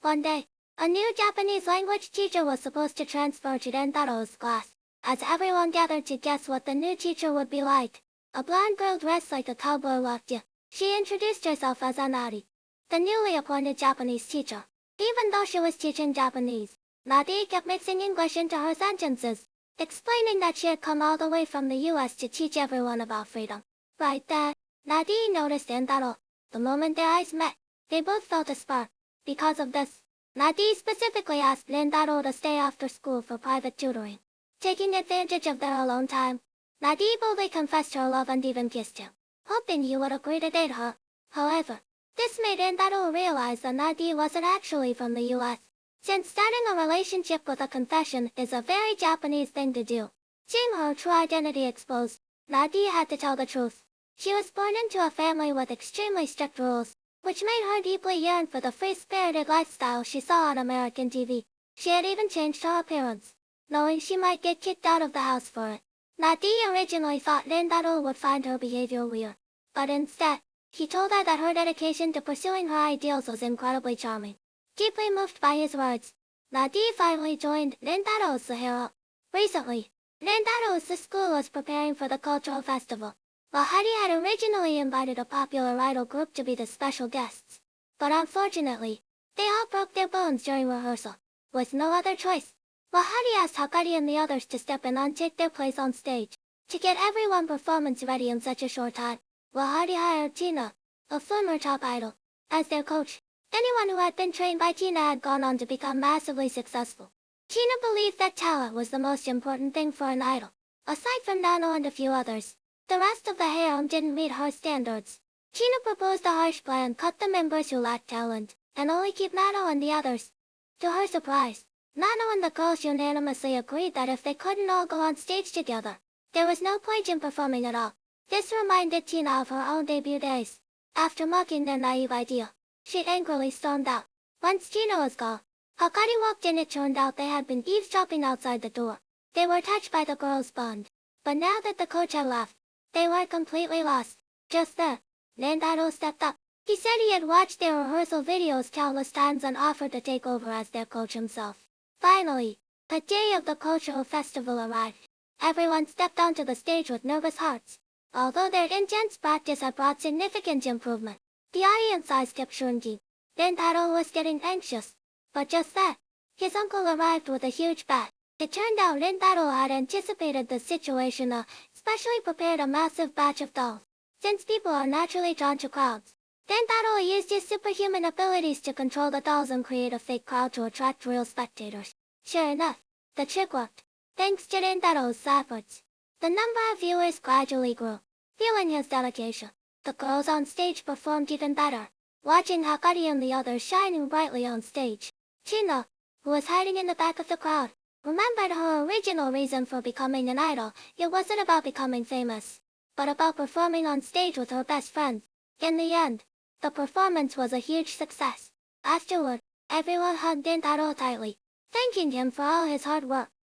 One day, a new Japanese language teacher was supposed to transfer to Rentaro's class. As everyone gathered to guess what the new teacher would be like, a blonde girl dressed like a cowboy walked in. She introduced herself as Anari, the newly appointed Japanese teacher. Even though she was teaching Japanese, Nadi kept mixing English into her sentences, explaining that she had come all the way from the US to teach everyone about freedom. Right there, Nadi noticed Rentaro. The moment their eyes met, they both felt a spark. Because of this, Nadi specifically asked Rentaro to stay after school for private tutoring. Taking advantage of their alone time, Nadi boldly confessed her love and even kissed him, hoping he would agree to date her. However, this made Rentaro realize that Nadi wasn't actually from the US, since starting a relationship with a confession is a very Japanese thing to do. Seeing her true identity exposed, Nadi had to tell the truth. She was born into a family with extremely strict rules, which made her deeply yearn for the free-spirited lifestyle she saw on American TV. She had even changed her appearance, knowing she might get kicked out of the house for it. Nadi originally thought Rentaro would find her behavior weird, but instead, he told her that her dedication to pursuing her ideals was incredibly charming. Deeply moved by his words, Nadi finally joined Rentaro's Sahara. Recently, Rentaro's school was preparing for the cultural festival. Lahari had originally invited a popular idol group to be the special guests, but unfortunately, they all broke their bones during rehearsal. With no other choice, Lahari asked Hakari and the others to step in and take their place on stage. To get everyone performance ready in such a short time, Lahari hired Tina, a former top idol, as their coach. Anyone who had been trained by Tina had gone on to become massively successful. Tina believed that talent was the most important thing for an idol. Aside from Nano and a few others, the rest of the harem didn't meet her standards. Tina proposed a harsh plan: cut the members who lacked talent, and only keep Nano and the others. To her surprise, Nano and the girls unanimously agreed that if they couldn't all go on stage together, there was no point in performing at all. This reminded Tina of her own debut days. After mocking their naive idea, she angrily stormed out. Once Tina was gone, Hakari walked in. It turned out they had been eavesdropping outside the door. They were touched by the girls' bond, but now that the coach had left, they were completely lost. Just then, Rentaro stepped up. He said he had watched their rehearsal videos countless times and offered to take over as their coach himself. Finally, the day of the cultural festival arrived. Everyone stepped onto the stage with nervous hearts. Although their intense practice had brought significant improvement, the audience size kept shrinking. Rentaro was getting anxious. But just then, his uncle arrived with a huge bat. It turned out Rentaro had anticipated the situation and specially prepared a massive batch of dolls. Since people are naturally drawn to crowds, Rentaro used his superhuman abilities to control the dolls and create a fake crowd to attract real spectators. Sure enough, the trick worked. Thanks to Rentaro's efforts, the number of viewers gradually grew. Feeling his dedication, the girls on stage performed even better. Watching Hakari and the others shining brightly on stage, Tina, who was hiding in the back of the crowd, remembered her original reason for becoming an idol. It wasn't about becoming famous, but about performing on stage with her best friends. In the end, the performance was a huge success. Afterward, everyone hugged Rentaro tightly, thanking him for all his hard work.